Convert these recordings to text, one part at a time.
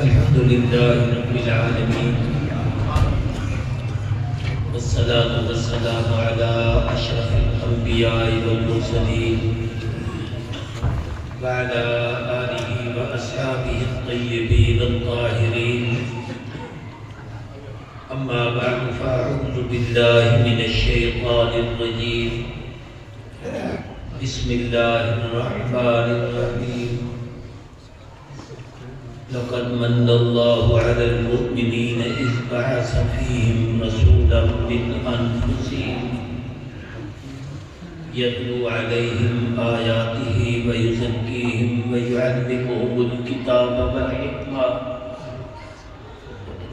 الحمد لله رب العالمين والصلاة والسلام على أشرف الأنبياء والمرسلين وعلى آله وأصحابه الطيبين الطاهرين أما بعد فأعوذ بالله من الشيطان الرجيم بسم الله الرحمن الرحيم لقد من الله على المؤمنين إذ بعث فيهم رسولا من أنفسهم يتلو عليهم آياته ويزكيهم ويعلمهم الكتاب والحكمة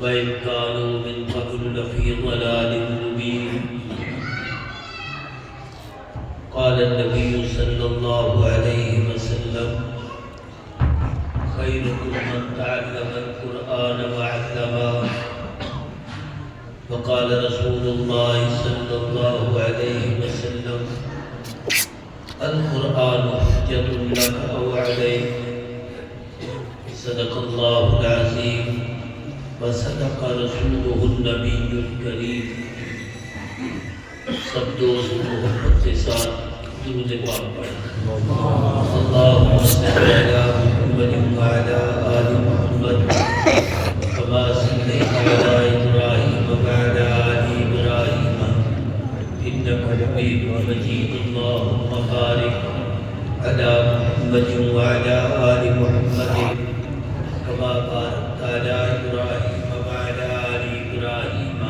وإن كانوا من قبل لفي ضلال مبين. قال النبي صلى الله عليه وسلم خيركم من تعلم القرآن وعلمه. وقال رسول الله صلى الله عليه وسلم القرآن حجة لك أو عليك. صدق الله العظيم وصدق رسوله النبي الكريم. سب دوست محبت کے ساتھ درود پاک پڑھیں. اللهم صل على محمد وعلى آل محمد كما صليت على إبراهيم وعلى آل إبراهيم إنك حميد مجيد. اللهم بارك على محمد وعلى آل محمد كما باركت على إبراهيم وعلى آل إبراهيم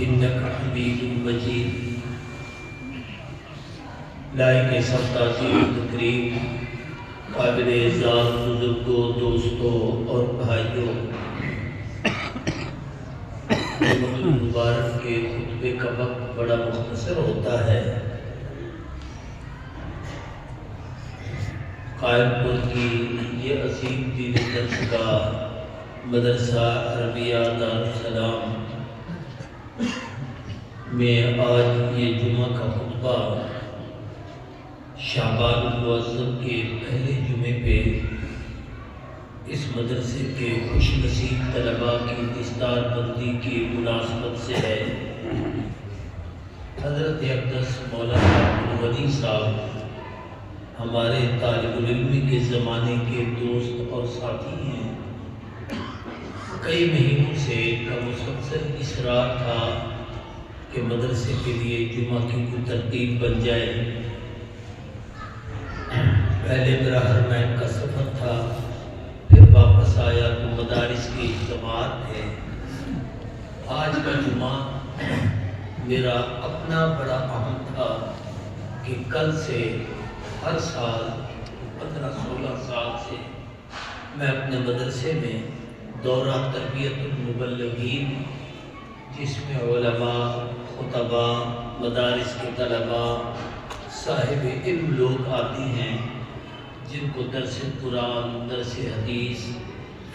إنك حميد مجيد. لائق سب تعظیم تقریب قابل اعزاز بزرگوں، دوستوں اور بھائیوں، مبارک کے خطبے کا وقت بڑا مختصر ہوتا ہے. قائم پور کی یہ عظیم دینی درسگاہ مدرسہ عربیہ دارالسلام میں آج یہ جمعہ کا خطبہ شعبان المعظم کے پہلے جمعے پہ اس مدرسے کے خوش نصیب طلباء کی دستار بندی کی مناسبت سے ہے. حضرت اقدس مولانا عبدالغنی صاحب ہمارے طالب العلم کے زمانے کے دوست اور ساتھی ہیں. کئی مہینوں سے ان کا مسلسل اصرار تھا کہ مدرسے کے لیے جمعہ کی کوئی ترتیب بن جائے. پہلے میرا حرمین کا سفر تھا، پھر واپس آیا تو مدارس کے اجتماعات تھے. آج کا جمعہ میرا اپنا بڑا اہم تھا کہ کل سے ہر سال 15-16 سال سے میں اپنے مدرسے میں دورہ تربیت المبلغین، جس میں علماء، خطباء، مدارس کے طلباء، صاحب علم لوگ آتی ہیں جن کو درس قرآن، درس حدیث،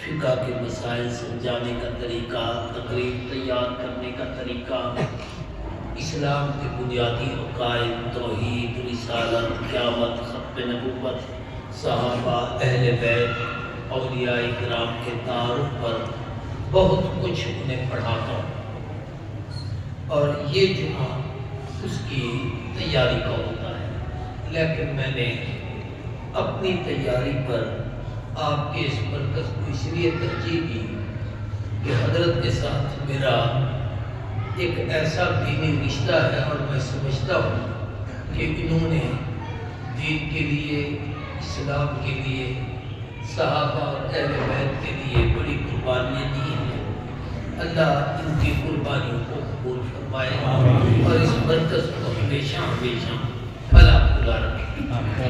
فقہ کے مسائل سمجھانے کا طریقہ، تقریر تیار کرنے کا طریقہ، اسلام کے بنیادی عقائد، توحید، رسالت، قیامت، ختم نبوت، صحابہ، اہل بیت، اولیاء کرام کے تعارف پر بہت کچھ انہیں پڑھاتا ہوں. اور یہ جمعہ اس کی تیاری کا ہوتا ہے. لیکن میں نے اپنی تیاری پر آپ کے اس مرکز کو اس لیے ترجیح دی کہ حضرت کے ساتھ میرا ایک ایسا دینی رشتہ ہے اور میں سمجھتا ہوں کہ انہوں نے دین کے لیے، اسلام کے لیے، صحابہ اور اہل بیت کے لیے بڑی قربانیاں دی ہیں. اللہ ان کی قربانیوں کو قبول فرمائے اور اس مرکز کو ہمیشہ ہمیشہ بھلا بھلا رکھے.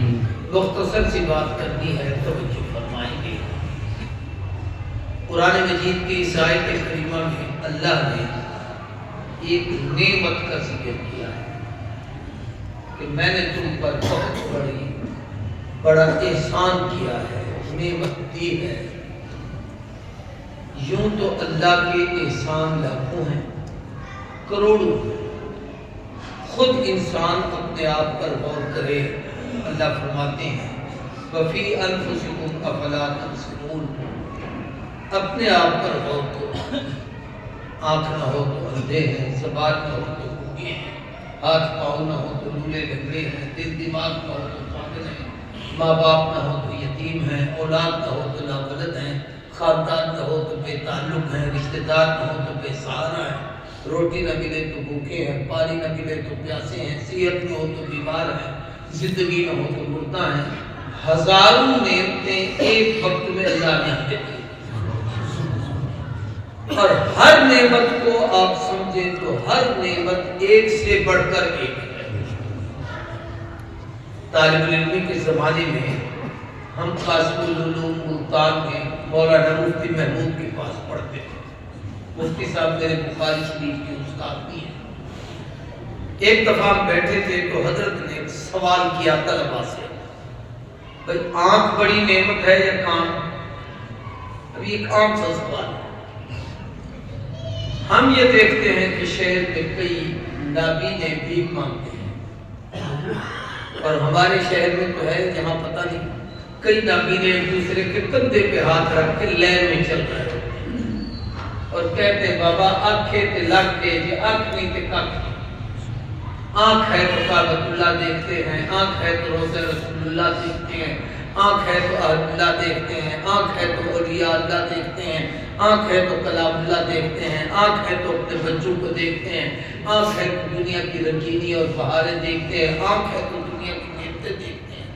مختصر سی بات کرنی ہے، توجہ فرمائیں گے. قرآن مجید کی اس آیت کریمہ میں اللہ نے ایک نعمت کا ذکر کیا ہے کہ میں نے تم پر بہت بڑا احسان کیا ہے، نعمت دی ہے. یوں تو اللہ کے احسان لاکھوں ہیں، کروڑوں. خود انسان اپنے آپ پر غور کرے. اللہ فرماتے ہیں وَفِي أَنفُسِكُمْ أَفَلَا تُبْصِرُونَ، اپنے آپ پر ہو تو آنکھ نہ ہو تو اندھے ہیں، زبان نہ ہو تو گونگے ہیں، ہاتھ پاؤں نہ ہو تو لولے لنگڑے ہیں، دل دماغ نہ ہو تو پاگل ہیں، ماں باپ نہ ہو تو یتیم ہیں، اولاد نہ ہو تو ناولد ہیں، خاندان نہ ہو تو بے تعلق ہیں، رشتہ دار نہ ہو تو بے سہارا ہیں، روٹی نہ ملے تو بھوکے ہیں، پانی نہ ملے تو پیاسے ہیں، صحت نہ ہو تو بیمار ہیں، زندگی نہ ہو تو مردہ ہیں۔ ہزاروں نعمتیں ایک وقت میں اللہ نے ہمیں دی، اور ہر نعمت کو آپ سمجھیں تو ہر نعمت ایک سے بڑھ کر ایک ہے۔ طالب علمی کے زمانے میں ہم قاسم العلوم ملتان میں مولانا مفتی محمود کے پاس پڑھتے تھے۔ مفتی صاحب میرے بخاری شریف کے استاد بھی ہیں۔ ایک دفعہ ہم بیٹھے تھے تو حضرت نے ایک سوال کیا طلباء سے، بھئی آنکھ بڑی نعمت ہے یا کان؟ ابھی ایک عام سا سوال ہے۔ ہم یہ دیکھتے ہیں کہ شہر میں کئی نابینے بھی مانگتے ہیں، اور ہمارے شہر میں تو ہے جہاں پتہ نہیں کئی نابینے ایک دوسرے کے کندھے پہ ہاتھ رکھ کے لین میں چل رہے ہیں اور کہتے ہیں بابا آنکھیں تے لگ کے جی آنکھ نہیں تے کاکھ، آنکھ ہے تو کعبۃ اللہ دیکھتے ہیں، آنکھ ہے تو روضہ رسول اللہ دیکھتے ہیں، آنکھ ہے تو اہل اللہ دیکھتے ہیں، آنکھ ہے تو اولیاء اللہ دیکھتے ہیں، آنکھ ہے تو کلام اللہ دیکھتے ہیں، آنکھ ہے تو اپنے بچوں کو دیکھتے ہیں، آنکھ ہے تو دنیا کی رنگینی اور بہاریں دیکھتے ہیں، آنکھ ہے تو دنیا کی نعمتیں دیکھتے ہیں۔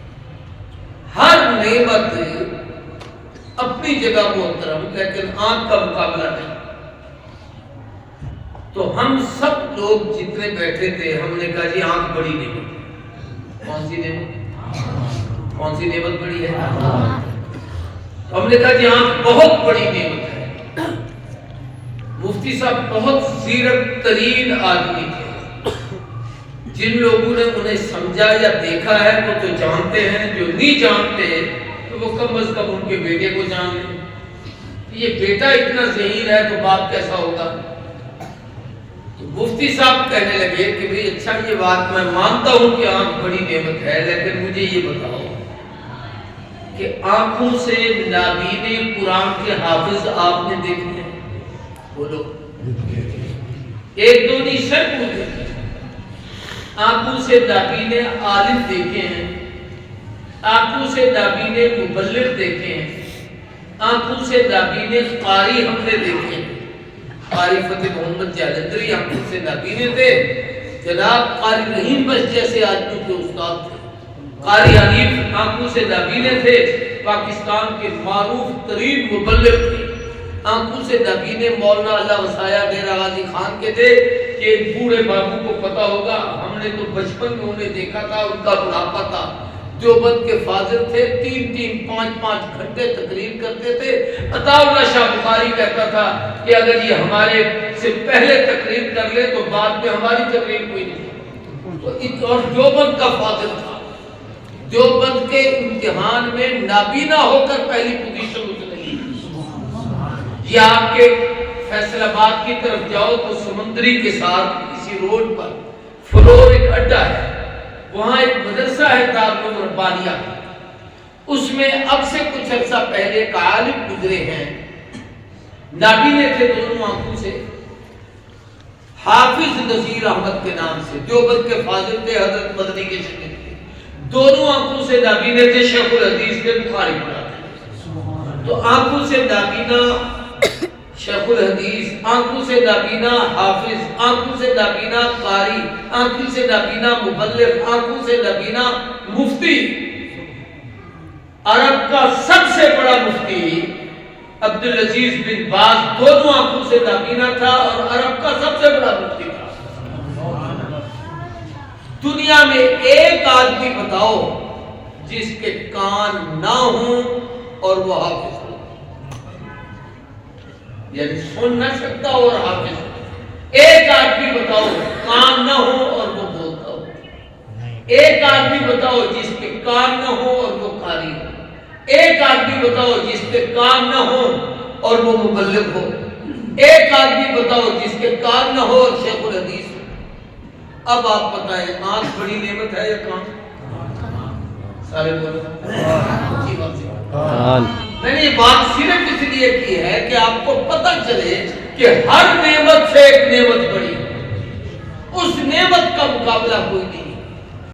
ہر نعمت اپنی جگہ محترم، لیکن آنکھ کا مقابلہ نہیں۔ تو ہم سب لوگ جتنے بیٹھے تھے ہم نے کہا جی آنکھ بڑی نعمت ہے۔ کون سی نعمت؟ کون سی نعمت بڑی ہے؟ ہم نے کہا جی آنکھ بہت بڑی نعمت ہے۔ مفتی صاحب بہت زیرک ترین آدمی تھے، جن لوگوں نے انہیں سمجھا یا دیکھا ہے وہ تو جانتے ہیں، جو نہیں جانتے تو وہ کم از کم ان کے بیٹے کو جان لیں۔ یہ بیٹا اتنا ذہین ہے تو باپ کیسا ہوگا؟ تو مفتی صاحب کہنے لگے کہ بھئی اچھا یہ بات میں مانتا ہوں کہ آنکھ بڑی نعمت ہے، لیکن مجھے یہ بتاؤ کہ آنکھوں سے نابینے قرآن کے حافظ آپ نے دیکھے ہیں؟ بولو، ایک دو نہیں سب کو دیکھے۔ آنکھوں سے نابینے عالم دیکھے ہیں، آنکھوں سے نابینے مبلغ دیکھے ہیں، آنکھوں سے نابینے قاری ہم نے دیکھے ہیں۔ قاری فتح محمد جالندری آنکھوں سے نابینے تھے، جناب قاری رحیم بخش جیسے آدمی کے استاد تھے۔ قاری حنیف آنکھوں سے نابینے تھے، پاکستان کے معروف ترین مبلغ تھے۔ آنکھوں سے نابینے مولانا اللہ وسایہ ڈیرہ غازی خان کے تھے کہ ایک بوڑھے بابو کو پتا ہوگا، ہم نے تو بچپن میں انہیں دیکھا تھا، ان کا بڑھاپا تھا۔ دیوبند کے فاضل تھے، 3-5 گھنٹے تقریر کرتے تھے۔ عطا اللہ شاہ بخاری کہتا تھا کہ اگر یہ ہمارے سے پہلے تقریر کر لے تو بعد میں ہماری تقریر کوئی نہیں۔ اور دیوبند کا فاضل تھا، دیوبند کے امتحان میں نابینا ہو کر پہلی پوزیشن اس نے لی۔ یہ آپ کے فیصل آباد کی طرف جاؤ تو سمندری کے ساتھ کسی روڈ پر فلور ایک اڈا ہے، وہاں ایک مدرسہ ہے دارالعلوم ربانیہ، اس میں اب سے کچھ عرصہ پہلے ایک عالم گزرے ہیں، نابینے تھے دونوں آنکھوں سے، حافظ نذیر احمد کے نام سے، دیوبند کے فاضل تھے، حضرت مدنی کے شاگرد تھے، دونوں آنکھوں سے نابینے تھے، شیخ الحدیث کے بخاری پڑھاتے۔ تو آنکھوں سے نابینا شیخ الحدیث، آنکھوں سے نابینا حافظ، آنکھوں سے نابینا قاری، آنکھوں سے نابینا مبلغ، آنکھوں سے نابینا مفتی۔ عرب کا سب سے بڑا مفتی عبدالعزیز بن باز دونوں آنکھوں سے نابینا تھا اور عرب کا سب سے بڑا مفتی تھا۔ دنیا میں ایک آدمی بتاؤ جس کے کان نہ ہوں اور وہ حافظ ہو، یعنی سن نہ سکتا اور حافظ ہو۔ ایک آدمی بتاؤ کان نہ ہو اور وہ بولتا ہو، ایک آدمی بتاؤ جس کے کان نہ ہو اور وہ قاری ہو، ایک آدمی بتاؤ جس کے کان نہ ہو اور وہ مبلغ ہو، ایک آدمی بتاؤ جس کے کان نہ ہو اور شیخ الحدیث ہو۔ اب آپ بتائیں آنکھ بڑی نعمت ہے یا کان؟ سارے بولو۔ میں نے یہ بات صرف اس لیے لیے کی ہے کہ آپ کو پتہ چلے کہ ہر نعمت سے ایک نعمت بڑی ہے، اس نعمت کا مقابلہ کوئی نہیں۔